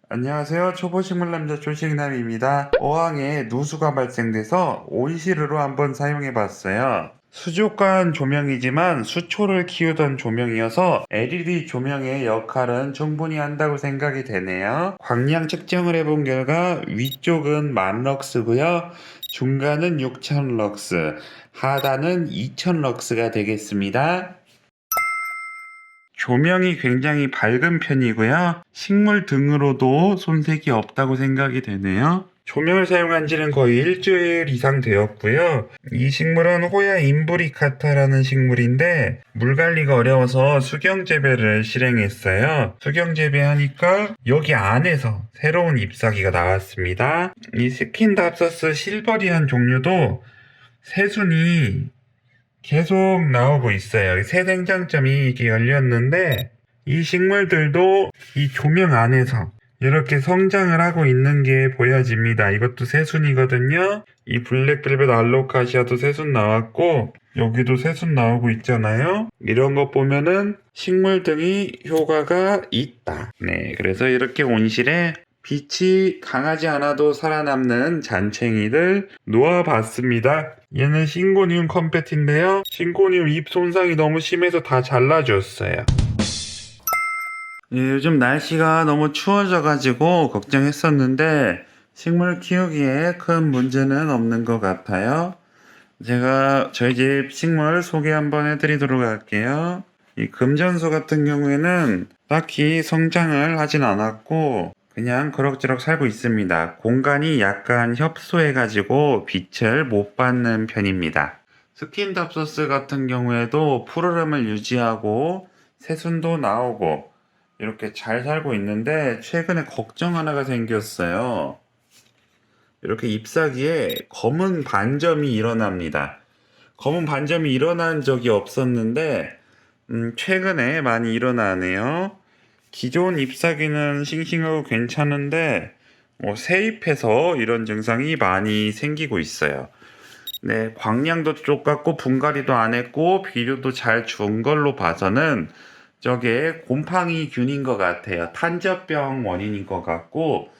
안녕하세요. 초보식물 남자 조식남입니다. 어항에 누수가 발생돼서 온실으로 한번 사용해봤어요. 수족관 조명이지만 수초를 키우던 조명이어서 LED 조명의 역할은 충분히 한다고 생각이 되네요. 광량 측정을 해본 결과 위쪽은 1000럭스고요. 중간은 6000럭스, 하단은 2000럭스가 되겠습니다. 조명이 굉장히 밝은 편이고요. 식물 등으로도 손색이 없다고 생각이 되네요. 조명을 사용한 지는 거의 일주일 이상 되었고요. 이 식물은 호야 임브리카타라는 식물인데 물 관리가 어려워서 수경 재배를 실행했어요. 수경 재배하니까 여기 안에서 새로운 잎사귀가 나왔습니다. 이 스킨답서스 실버리한 종류도 새순이 계속 나오고 있어요. 새 생장점이 이게 열렸는데 이 식물들도 이 조명 안에서 이렇게 성장을 하고 있는 게 보여집니다. 이것도 새순이거든요. 이 블랙벨벳 알로카시아도 새순 나왔고 여기도 새순 나오고 있잖아요. 이런 거 보면은 식물 등이 효과가 있다. 네, 그래서 이렇게 온실에 빛이 강하지 않아도 살아남는 잔챙이들 놓아봤습니다. 얘는 싱고니움 컴패티인데요. 싱고니움 잎 손상이 너무 심해서 다 잘라줬어요. 요즘 날씨가 너무 추워져가지고 걱정했었는데 식물 키우기에 큰 문제는 없는 것 같아요. 제가 저희 집 식물 소개 한번 해드리도록 할게요. 이 금전소 같은 경우에는 딱히 성장을 하진 않았고 그냥 그럭저럭 살고 있습니다. 공간이 약간 협소해가지고 빛을 못 받는 편입니다. 스킨답서스 같은 경우에도 푸르름을 유지하고 새순도 나오고 이렇게 잘 살고 있는데 최근에 걱정 하나가 생겼어요. 이렇게 잎사귀에 검은 반점이 일어납니다. 검은 반점이 일어난 적이 없었는데 최근에 많이 일어나네요. 기존 잎사귀는 싱싱하고 괜찮은데 새잎에서 이런 증상이 많이 생기고 있어요. 네, 광량도 똑같고 분갈이도 안 했고 비료도 잘 준 걸로 봐서는 저게 곰팡이균인 것 같아요. 탄저병 원인인 것 같고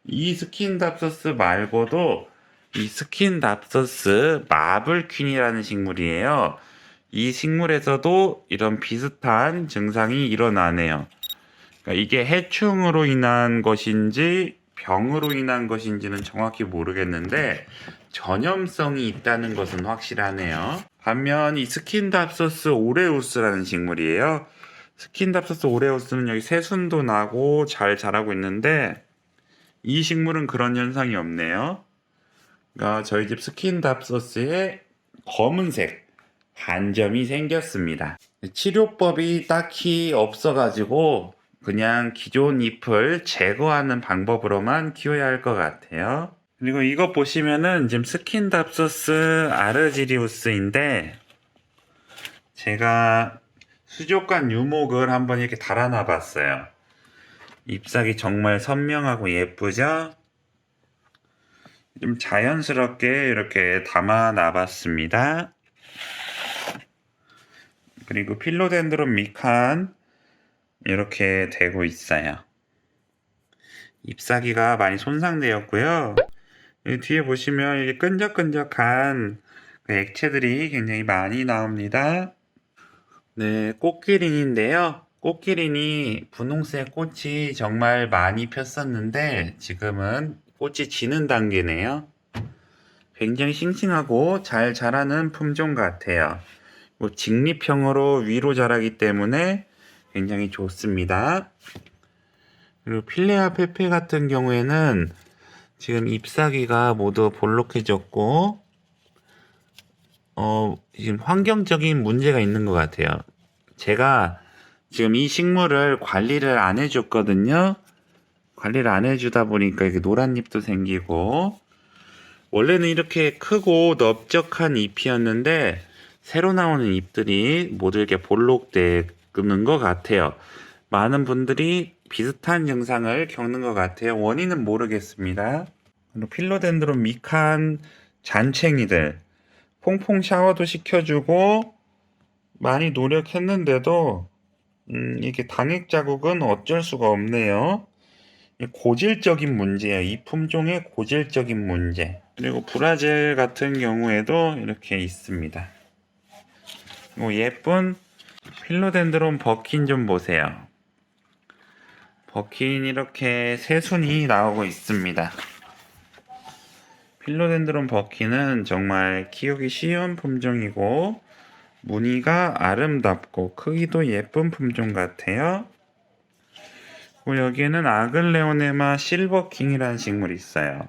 이 스킨답서스 말고도 이 스킨답서스 마블퀸이라는 식물이에요. 이 식물에서도 이런 비슷한 증상이 일어나네요. 그러니까 이게 해충으로 인한 것인지 병으로 인한 것인지는 정확히 모르겠는데 전염성이 있다는 것은 확실하네요. 반면 이 스킨답서스 오레우스라는 식물이에요. 스킨답서스 오레우스는 여기 새순도 나고 잘 자라고 있는데 이 식물은 그런 현상이 없네요. 그러니까 저희 집 스킨답서스에 검은색 반점이 생겼습니다. 치료법이 딱히 없어가지고 그냥 기존 잎을 제거하는 방법으로만 키워야 할 것 같아요. 그리고 이거 보시면은 지금 스킨답서스 아르지리우스인데 제가 수족관 유목을 한번 이렇게 달아놔 봤어요. 잎사귀 정말 선명하고 예쁘죠? 좀 자연스럽게 이렇게 담아놔 봤습니다. 그리고 필로덴드론 미칸 이렇게 되고 있어요. 잎사귀가 많이 손상되었고요. 뒤에 보시면 이게 끈적끈적한 액체들이 굉장히 많이 나옵니다. 네, 꽃기린인데요. 꽃기린이 분홍색 꽃이 정말 많이 폈었는데 지금은 꽃이 지는 단계네요. 굉장히 싱싱하고 잘 자라는 품종 같아요. 직립형으로 위로 자라기 때문에 굉장히 좋습니다. 그리고 필레아 페페 같은 경우에는 지금 잎사귀가 모두 볼록해졌고 지금 환경적인 문제가 있는 것 같아요. 제가 지금 이 식물을 관리를 안 해줬거든요. 관리를 안 해주다 보니까 이렇게 노란 잎도 생기고 원래는 이렇게 크고 넓적한 잎이었는데 새로 나오는 잎들이 모두 이렇게 볼록되는 것 같아요. 많은 분들이 비슷한 증상을 겪는 것 같아요. 원인은 모르겠습니다. 필로덴드론 미칸 잔챙이들 퐁퐁 샤워도 시켜주고 많이 노력했는데도 이게 당액 자국은 어쩔 수가 없네요. 고질적인 문제예요. 이 품종의 고질적인 문제. 그리고 브라질 같은 경우에도 이렇게 있습니다. 예쁜 필로덴드론 버킨 좀 보세요. 버킨 이렇게 새순이 나오고 있습니다. 필로덴드론 버킨은 정말 키우기 쉬운 품종이고 무늬가 아름답고 크기도 예쁜 품종 같아요. 그리고 여기에는 아글레오네마 실버킹이라는 식물이 있어요.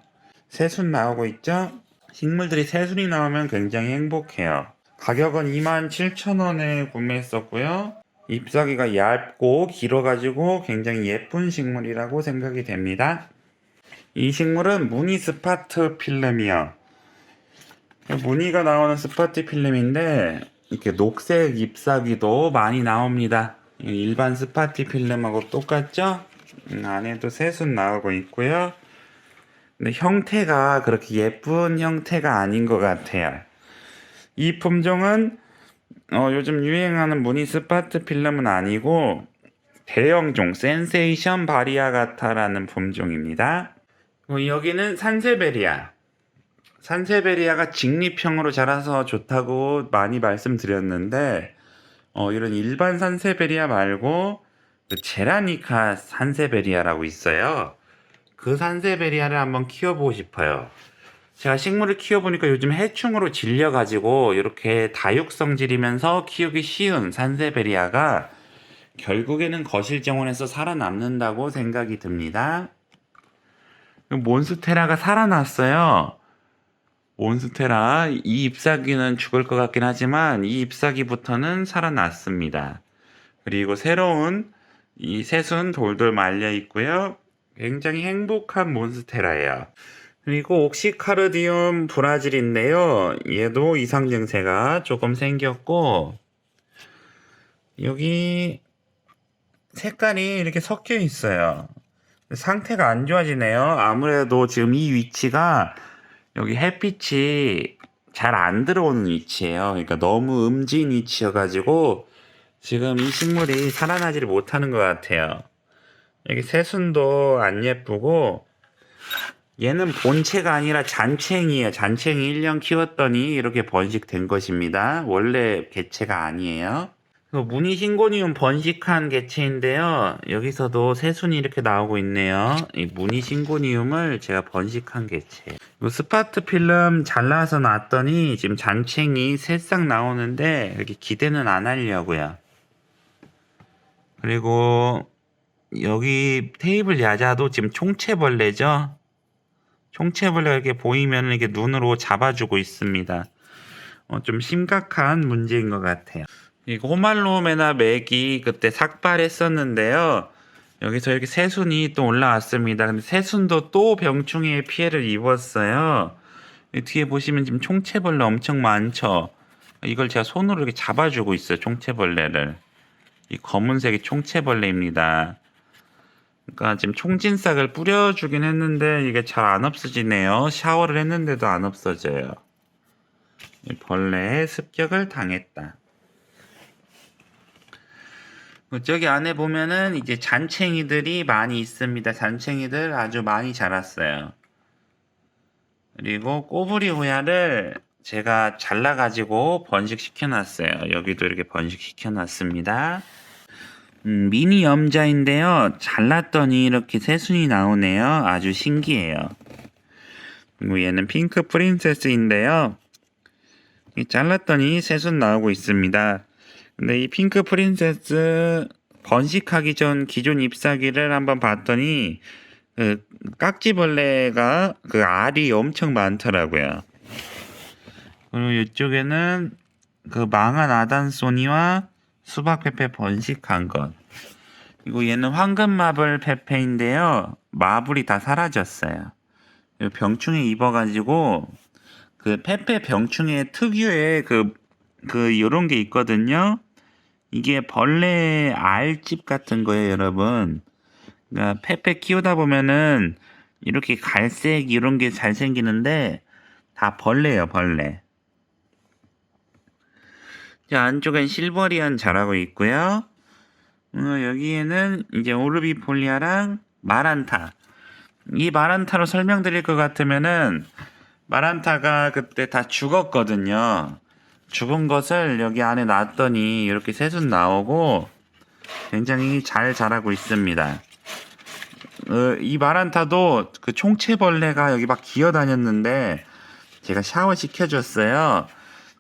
새순 나오고 있죠? 식물들이 새순이 나오면 굉장히 행복해요. 가격은 27,000원에 구매했었고요. 잎사귀가 얇고 길어가지고 굉장히 예쁜 식물이라고 생각이 됩니다. 이 식물은 무늬 스파트 필름이요. 무늬가 나오는 스파트 필름인데 이렇게 녹색 잎사귀도 많이 나옵니다. 일반 스파티 필름하고 똑같죠? 안에도 새순 나오고 있고요. 근데 형태가 그렇게 예쁜 형태가 아닌 것 같아요. 이 품종은 요즘 유행하는 무늬 스파트 필름은 아니고 대형종 센세이션 바리아가타라는 품종입니다. 여기는 산세베리아. 산세베리아가 직립형으로 자라서 좋다고 많이 말씀드렸는데 이런 일반 산세베리아 말고 제라니카 산세베리아라고 있어요. 그 산세베리아를 한번 키워보고 싶어요. 제가 식물을 키워보니까 요즘 해충으로 질려가지고 이렇게 다육성질이면서 키우기 쉬운 산세베리아가 결국에는 거실 정원에서 살아남는다고 생각이 듭니다. 몬스테라가 살아났어요. 몬스테라 이 잎사귀는 죽을 것 같긴 하지만 이 잎사귀부터는 살아났습니다. 그리고 새로운 이 새순 돌돌 말려 있고요. 굉장히 행복한 몬스테라예요. 그리고 옥시카르디움 브라질인데요. 얘도 이상 증세가 조금 생겼고 여기 색깔이 이렇게 섞여 있어요. 상태가 안 좋아지네요. 아무래도 지금 이 위치가 여기 햇빛이 잘 안 들어오는 위치예요. 그러니까 너무 음진 위치여가지고 지금 이 식물이 살아나지를 못하는 것 같아요. 여기 새순도 안 예쁘고 얘는 본체가 아니라 잔챙이에요. 잔챙이 1년 키웠더니 이렇게 번식된 것입니다. 원래 개체가 아니에요. 무늬 싱고니움 번식한 개체인데요. 여기서도 새순이 이렇게 나오고 있네요. 이 무늬 싱고니움을 제가 번식한 개체. 스파트 필름 잘라서 놨더니 지금 잔챙이 새싹 나오는데 이렇게 기대는 안 하려고요. 그리고 여기 테이블 야자도 지금 총채벌레죠. 총채벌레가 이렇게 보이면 이렇게 눈으로 잡아주고 있습니다. 좀 심각한 문제인 것 같아요. 이거 호말로메나 맥이 그때 삭발했었는데요. 여기서 이렇게 새순이 또 올라왔습니다. 근데 새순도 또 병충해의 피해를 입었어요. 뒤에 보시면 지금 총채벌레 엄청 많죠. 이걸 제가 손으로 이렇게 잡아주고 있어요. 총채벌레를. 이 검은색이 총채벌레입니다. 그러니까 지금 총진싹을 뿌려주긴 했는데 이게 잘 안 없어지네요. 샤워를 했는데도 안 없어져요. 벌레의 습격을 당했다. 저기 안에 보면은 이제 잔챙이들이 많이 있습니다. 잔챙이들 아주 많이 자랐어요. 그리고 꼬부리 호야를 제가 잘라가지고 번식시켜 놨어요. 여기도 이렇게 번식시켜 놨습니다. 미니 염자인데요. 잘랐더니 이렇게 새순이 나오네요. 아주 신기해요. 그리고 얘는 핑크 프린세스인데요. 잘랐더니 새순 나오고 있습니다. 근데 이 핑크 프린세스 번식하기 전 기존 잎사귀를 한번 봤더니 그 깍지벌레가 그 알이 엄청 많더라고요. 그리고 이쪽에는 그 망한 아단소니와 수박페페 번식한 것. 그리고 얘는 황금마블 페페인데요. 마블이 다 사라졌어요. 병충해 입어가지고 그 페페 병충해 특유의 요런 게 있거든요. 이게 벌레 알집 같은 거예요, 여러분. 그러니까 페페 키우다 보면은 이렇게 갈색 이런 게 잘 생기는데 다 벌레예요, 벌레. 자, 안쪽엔 실버리안 자라고 있고요. 여기에는 이제 오르비폴리아랑 마란타. 이 마란타로 설명드릴 것 같으면은 마란타가 그때 다 죽었거든요. 죽은 것을 여기 안에 놨더니 이렇게 새순 나오고 굉장히 잘 자라고 있습니다. 이 마란타도 그 총체벌레가 여기 막 기어다녔는데 제가 샤워 시켜줬어요.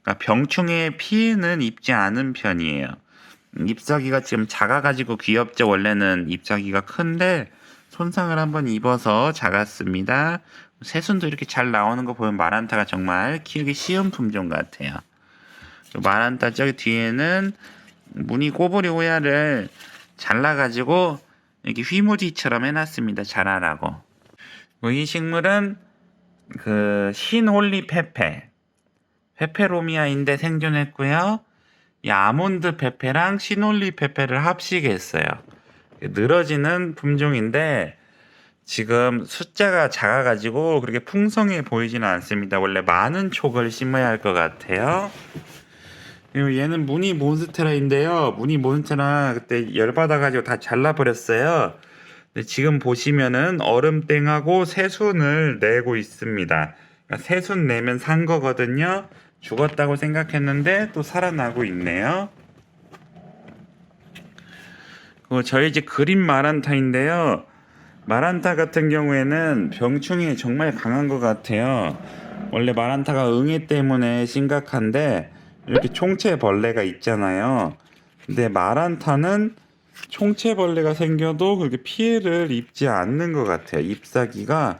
그러니까 병충해 피해는 입지 않은 편이에요. 잎사귀가 지금 작아가지고 귀엽죠. 원래는 잎사귀가 큰데 손상을 한번 입어서 작았습니다. 새순도 이렇게 잘 나오는 거 보면 마란타가 정말 키우기 쉬운 품종 같아요. 마란타 저기 뒤에는 무늬 꼬부리 호야를 잘라가지고 이렇게 휘무지처럼 해놨습니다. 자라라고. 이 식물은 그 신홀리 페페로미아인데 생존했고요. 이 아몬드 페페랑 신홀리 페페를 합식했어요. 늘어지는 품종인데 지금 숫자가 작아가지고 그렇게 풍성해 보이지는 않습니다. 원래 많은 촉을 심어야 할 것 같아요. 그리고 얘는 무늬 몬스테라인데요. 무늬 몬스테라 그때 열받아가지고 다 잘라버렸어요. 근데 지금 보시면은 얼음땡하고 새순을 내고 있습니다. 그러니까 새순 내면 산 거거든요. 죽었다고 생각했는데 또 살아나고 있네요. 저희 집 그린 마란타인데요. 마란타 같은 경우에는 병충해 정말 강한 것 같아요. 원래 마란타가 응애 때문에 심각한데 이렇게 총체벌레가 있잖아요. 근데 마란타는 총체벌레가 생겨도 그렇게 피해를 입지 않는 것 같아요. 잎사귀가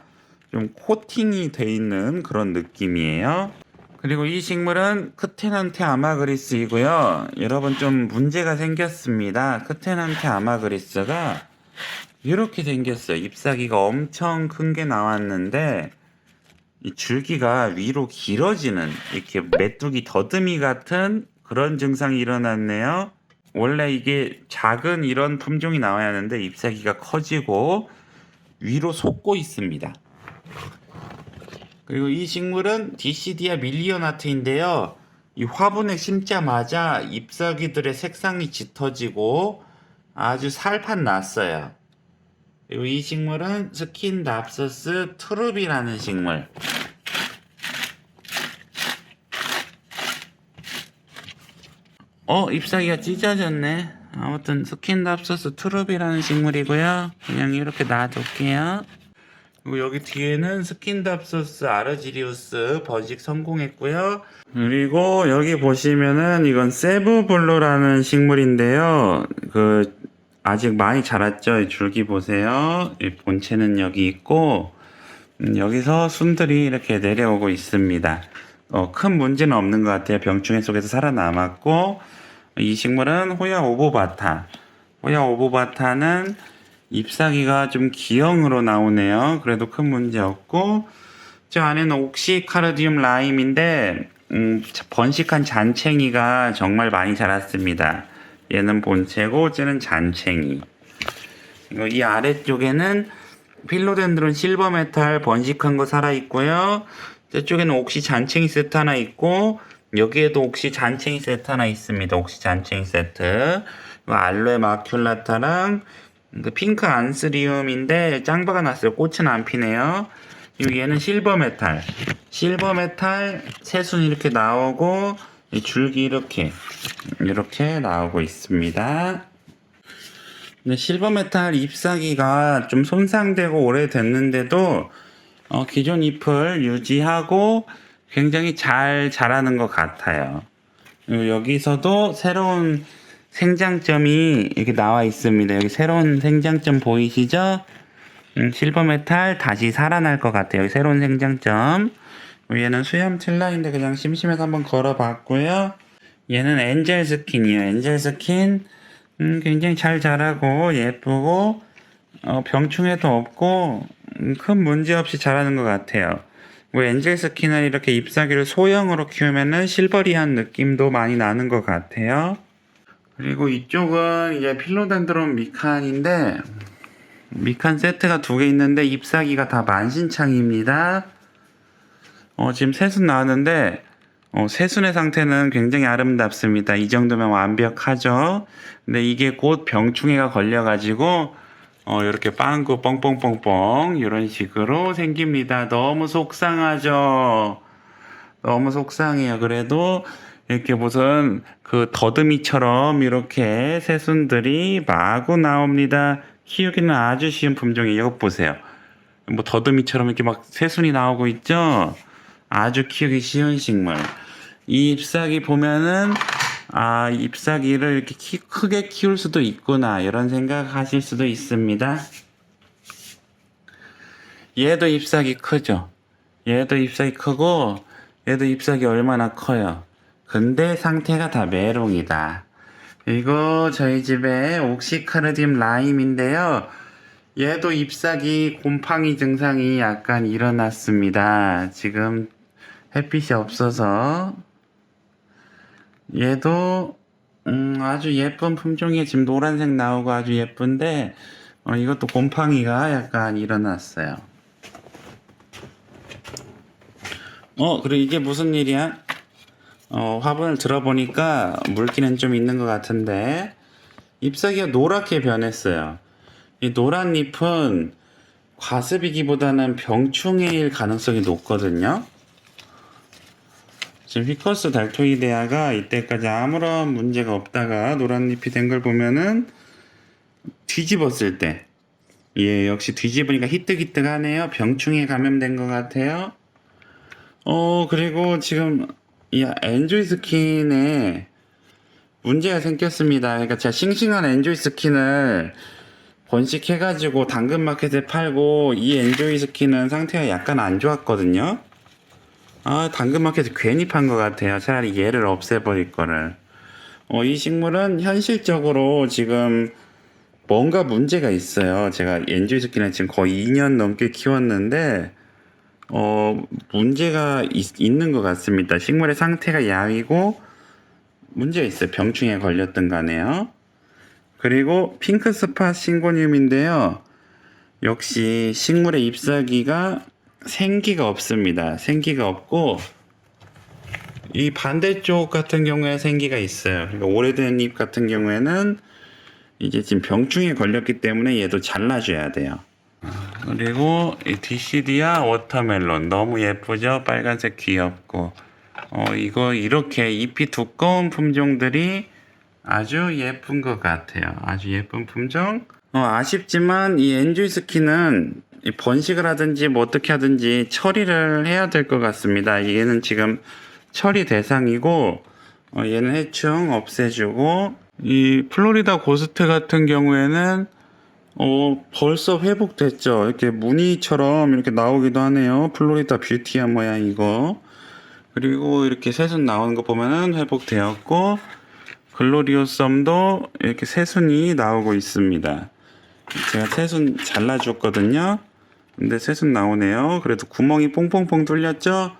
좀 코팅이 돼 있는 그런 느낌이에요. 그리고 이 식물은 크테난테 아마그리스이고요. 여러분 좀 문제가 생겼습니다. 크테난테 아마그리스가 이렇게 생겼어요. 잎사귀가 엄청 큰 게 나왔는데 이 줄기가 위로 길어지는 이렇게 메뚜기 더듬이 같은 그런 증상이 일어났네요. 원래 이게 작은 이런 품종이 나와야 하는데 잎사귀가 커지고 위로 솟고 있습니다. 그리고 이 식물은 디시디아 밀리오나트인데요. 이 화분에 심자마자 잎사귀들의 색상이 짙어지고 아주 살판 났어요. 그리고 이 식물은 스킨답서스 트룹이라는 식물. 잎사귀가 찢어졌네. 아무튼 스킨답서스 트룹이라는 식물이고요. 그냥 이렇게 놔둘게요. 그리고 여기 뒤에는 스킨답소스 아르지리우스 버직 성공했고요. 그리고 여기 보시면은 이건 세브블루라는 식물인데요. 아직 많이 자랐죠. 이 줄기 보세요. 이 본체는 여기 있고 여기서 순들이 이렇게 내려오고 있습니다. 큰 문제는 없는 것 같아요. 병충해 속에서 살아남았고 이 식물은 호야 오보바타. 호야 오보바타는 잎사귀가 좀 기형으로 나오네요. 그래도 큰 문제 없고 저 안에는 옥시카르디움 라임인데 번식한 잔챙이가 정말 많이 자랐습니다. 얘는 본체고 쟤는 잔챙이. 이 아래쪽에는 필로덴드론 실버메탈 번식한 거 살아있고요. 저쪽에는 옥시 잔챙이 세트 하나 있고 여기에도 옥시 잔챙이 세트 하나 있습니다. 옥시 잔챙이 세트. 알로에 마큘라타랑 핑크 안스리움인데 짱바가 났어요. 꽃은 안 피네요. 얘는 실버메탈 새순 이렇게 나오고 줄기 이렇게 나오고 있습니다. 근데 실버메탈 잎사귀가 좀 손상되고 오래됐는데도 기존 잎을 유지하고 굉장히 잘 자라는 것 같아요. 여기서도 새로운 생장점이 이렇게 나와 있습니다. 여기 새로운 생장점 보이시죠? 실버메탈 다시 살아날 것 같아요. 여기 새로운 생장점. 얘는 수염 틸라인데 그냥 심심해서 한번 걸어봤고요. 얘는 엔젤 스킨이에요. 엔젤 스킨 굉장히 잘 자라고 예쁘고 병충해도 없고 큰 문제 없이 자라는 것 같아요. 엔젤 스킨을 이렇게 잎사귀를 소형으로 키우면은 실버리한 느낌도 많이 나는 것 같아요. 그리고 이쪽은 이제 필로덴드론 미칸인데 미칸 세트가 2개 있는데 잎사귀가 다 만신창입니다. 지금 새순 나왔는데 새순의 상태는 굉장히 아름답습니다. 이 정도면 완벽하죠. 근데 이게 곧 병충해가 걸려가지고 이렇게 빵꾸 뻥뻥뻥뻥 이런 식으로 생깁니다. 너무 속상하죠. 너무 속상해요. 그래도 이렇게 무슨 그 더듬이처럼 이렇게 새순들이 마구 나옵니다. 키우기는 아주 쉬운 품종이에요. 이거 보세요. 뭐 더듬이처럼 이렇게 막 새순이 나오고 있죠. 아주 키우기 쉬운 식물. 이 잎사귀 보면은 잎사귀를 이렇게 크게 키울 수도 있구나 이런 생각하실 수도 있습니다. 얘도 잎사귀 크죠. 얘도 잎사귀 크고 얘도 잎사귀 얼마나 커요. 근데 상태가 다 메롱이다. 이거 저희 집에 옥시카르디움 라임인데요. 얘도 잎사귀 곰팡이 증상이 약간 일어났습니다. 지금 햇빛이 없어서. 얘도 아주 예쁜 품종이에요. 지금 노란색 나오고 아주 예쁜데 이것도 곰팡이가 약간 일어났어요. 그리고 이게 무슨 일이야? 화분을 들어보니까 물기는 좀 있는 것 같은데 잎사귀가 노랗게 변했어요. 이 노란 잎은 과습이기보다는 병충해일 가능성이 높거든요. 지금 피커스 달토이데아가 이때까지 아무런 문제가 없다가 노란 잎이 된 걸 보면은 뒤집었을 때 역시 뒤집으니까 희뜩희뜩하네요. 병충해 감염된 것 같아요. 그리고 지금 이 엔조이 스킨에 문제가 생겼습니다. 그러니까 제가 싱싱한 엔조이 스킨을 번식해가지고 당근마켓에 팔고 이 엔조이 스킨은 상태가 약간 안 좋았거든요. 당근마켓에 괜히 판 것 같아요. 차라리 얘를 없애버릴 거를. 이 식물은 현실적으로 지금 뭔가 문제가 있어요. 제가 엔조이 스킨을 지금 거의 2년 넘게 키웠는데 문제가 있는 것 같습니다. 식물의 상태가 야위고 문제가 있어요. 병충해에 걸렸던 거네요. 그리고 핑크스팟 싱고니움인데요. 역시 식물의 잎사귀가 생기가 없습니다. 생기가 없고 이 반대쪽 같은 경우에 생기가 있어요. 그러니까 오래된 잎 같은 경우에는 이제 지금 병충해에 걸렸기 때문에 얘도 잘라줘야 돼요. 그리고 이 디시디아 워터멜론 너무 예쁘죠? 빨간색 귀엽고 이거 이렇게 잎이 두꺼운 품종들이 아주 예쁜 것 같아요. 아주 예쁜 품종. 아쉽지만 이 엔조이 스킨은 번식을 하든지 뭐 어떻게 하든지 처리를 해야 될 것 같습니다. 얘는 지금 처리 대상이고 얘는 해충 없애주고 이 플로리다 고스트 같은 경우에는 벌써 회복됐죠. 이렇게 무늬처럼 이렇게 나오기도 하네요. 플로리다 뷰티한 모양 이거. 그리고 이렇게 새순 나오는 거 보면은 회복되었고 글로리오썸도 이렇게 새순이 나오고 있습니다. 제가 새순 잘라줬거든요. 근데 새순 나오네요. 그래도 구멍이 뽕뽕뽕 뚫렸죠?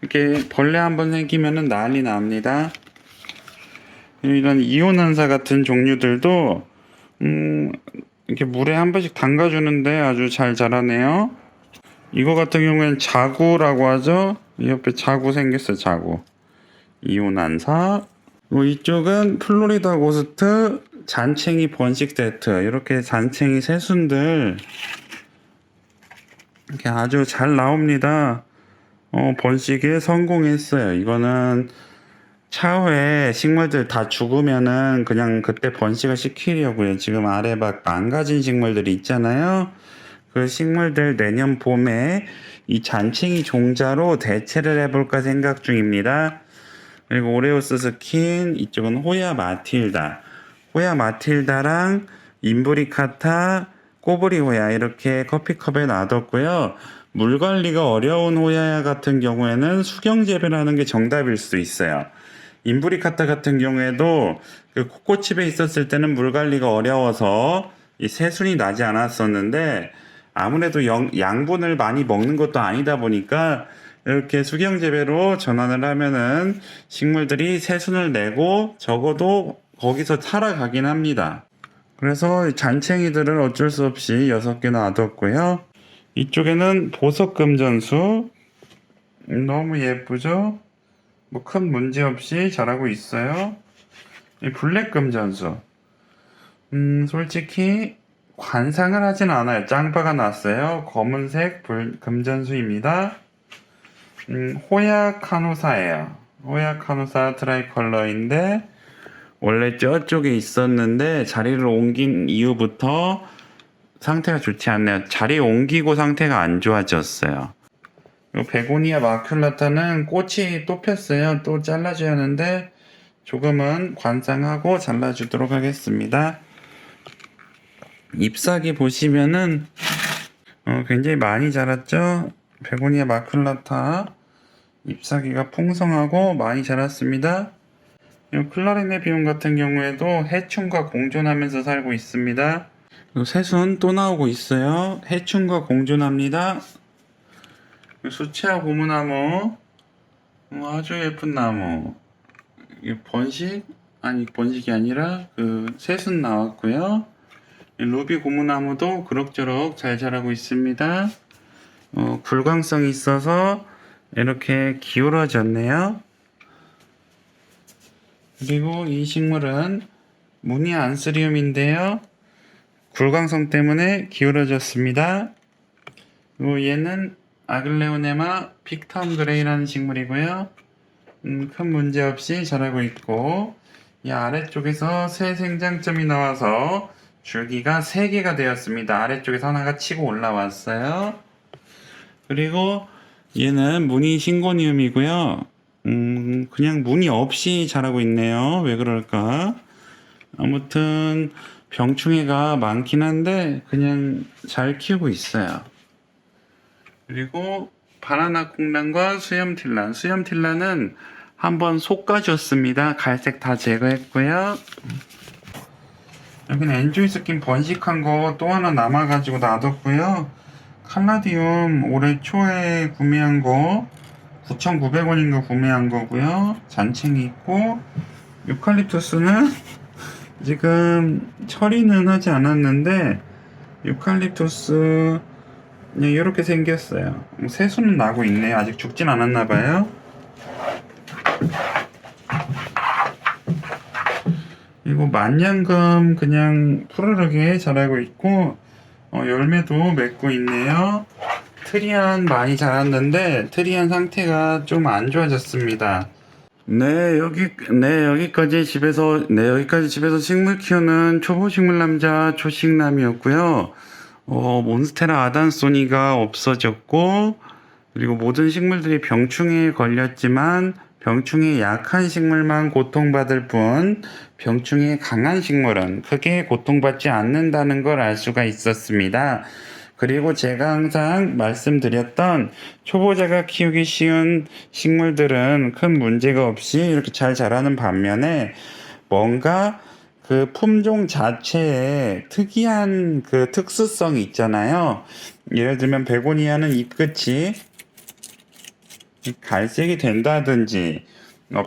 이렇게 벌레 한번 생기면은 난리 납니다. 이런 이온환사 같은 종류들도 이렇게 물에 한 번씩 담가주는데 아주 잘 자라네요. 이거 같은 경우에는 자구라고 하죠. 이 옆에 자구 생겼어요. 자구. 이온환사. 이쪽은 플로리다 고스트 잔챙이 번식 세트. 이렇게 잔챙이 새순들 이렇게 아주 잘 나옵니다. 번식에 성공했어요. 이거는 차후에 식물들 다 죽으면은 그냥 그때 번식을 시키려고요. 지금 아래 막 망가진 식물들이 있잖아요. 그 식물들 내년 봄에 이 잔챙이 종자로 대체를 해볼까 생각 중입니다. 그리고 오레오스 스킨, 이쪽은 호야 마틸다. 호야 마틸다랑 인브리카타, 꼬부리 호야 이렇게 커피컵에 놔뒀고요. 물 관리가 어려운 호야 같은 경우에는 수경 재배하는 게 정답일 수도 있어요. 인브리카타 같은 경우에도 그 코코칩에 있었을 때는 물 관리가 어려워서 이 새순이 나지 않았었는데 아무래도 양분을 많이 먹는 것도 아니다 보니까 이렇게 수경 재배로 전환을 하면은 식물들이 새순을 내고 적어도 거기서 살아가긴 합니다. 그래서 잔챙이들은 어쩔 수 없이 6개 놔뒀고요. 이쪽에는 보석금전수 너무 예쁘죠? 뭐 큰 문제 없이 자라고 있어요. 이 블랙금전수 솔직히 관상을 하진 않아요. 짱바가 났어요. 검은색 금전수입니다. 호야 카노사예요. 호야 카노사 트라이컬러인데 원래 저쪽에 있었는데 자리를 옮긴 이후부터 상태가 좋지 않네요. 자리 옮기고 상태가 안 좋아졌어요. 베고니아 마큘라타는 꽃이 또 폈어요. 또 잘라줘야 하는데 조금은 관상하고 잘라주도록 하겠습니다. 잎사귀 보시면은 굉장히 많이 자랐죠. 베고니아 마큘라타 잎사귀가 풍성하고 많이 자랐습니다. 클라리네비움 같은 경우에도 해충과 공존하면서 살고 있습니다. 새순 또 나오고 있어요. 해충과 공존합니다. 수채화 고무나무 아주 예쁜 나무. 번식? 아니 번식이 아니라 새순 나왔고요. 루비 고무나무도 그럭저럭 잘 자라고 있습니다. 굴광성이 있어서 이렇게 기울어졌네요. 그리고 이 식물은 무늬 안스리움인데요. 굴광성 때문에 기울어졌습니다. 그리고 얘는 아글레오네마 픽텀 그레이라는 식물이고요. 큰 문제 없이 자라고 있고 이 아래쪽에서 새 생장점이 나와서 줄기가 3개가 되었습니다. 아래쪽에서 하나가 치고 올라왔어요. 그리고 얘는 무늬 싱고니움이고요. 그냥 무늬 없이 자라고 있네요. 왜 그럴까? 아무튼 병충해가 많긴 한데 그냥 잘 키우고 있어요. 그리고 바나나 콩란과 수염틸란. 수염틸란은 한번 솎아줬습니다. 갈색 다 제거했고요. 여기는 엔조이스킨 번식한 거 또 하나 남아가지고 놔뒀고요. 칼라디움 올해 초에 구매한 거 9,900원인가 구매한 거고요. 잔챙이 있고 유칼립투스는 지금 처리는 하지 않았는데 유칼립투스 그냥 이렇게 생겼어요. 새순은 나고 있네요. 아직 죽진 않았나 봐요. 그리고 만냥금 그냥 푸르르게 자라고 있고 열매도 맺고 있네요. 트리안 많이 자랐는데 트리안 상태가 좀 안 좋아졌습니다. 여기까지 집에서 식물 키우는 초보 식물 남자 초식남이었고요. 몬스테라 아단소니가 없어졌고, 그리고 모든 식물들이 병충해에 걸렸지만 병충해에 약한 식물만 고통받을 뿐 병충해에 강한 식물은 크게 고통받지 않는다는 걸 알 수가 있었습니다. 그리고 제가 항상 말씀드렸던 초보자가 키우기 쉬운 식물들은 큰 문제가 없이 이렇게 잘 자라는 반면에 뭔가 그 품종 자체에 특이한 그 특수성이 있잖아요. 예를 들면 베고니아는 잎끝이 갈색이 된다든지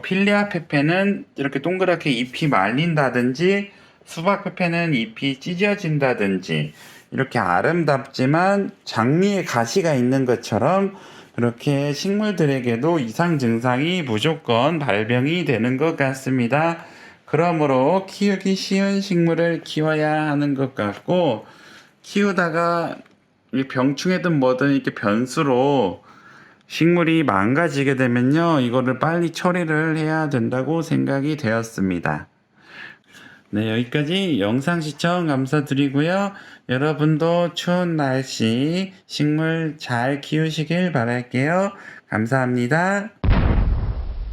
필리아 페페는 이렇게 동그랗게 잎이 말린다든지 수박 페페는 잎이 찢어진다든지 이렇게 아름답지만 장미에 가시가 있는 것처럼 그렇게 식물들에게도 이상 증상이 무조건 발병이 되는 것 같습니다. 그러므로 키우기 쉬운 식물을 키워야 하는 것 같고 키우다가 병충해든 뭐든 이렇게 변수로 식물이 망가지게 되면요, 이거를 빨리 처리를 해야 된다고 생각이 되었습니다. 네, 여기까지 영상 시청 감사드리고요. 여러분도 추운 날씨 식물 잘 키우시길 바랄게요. 감사합니다.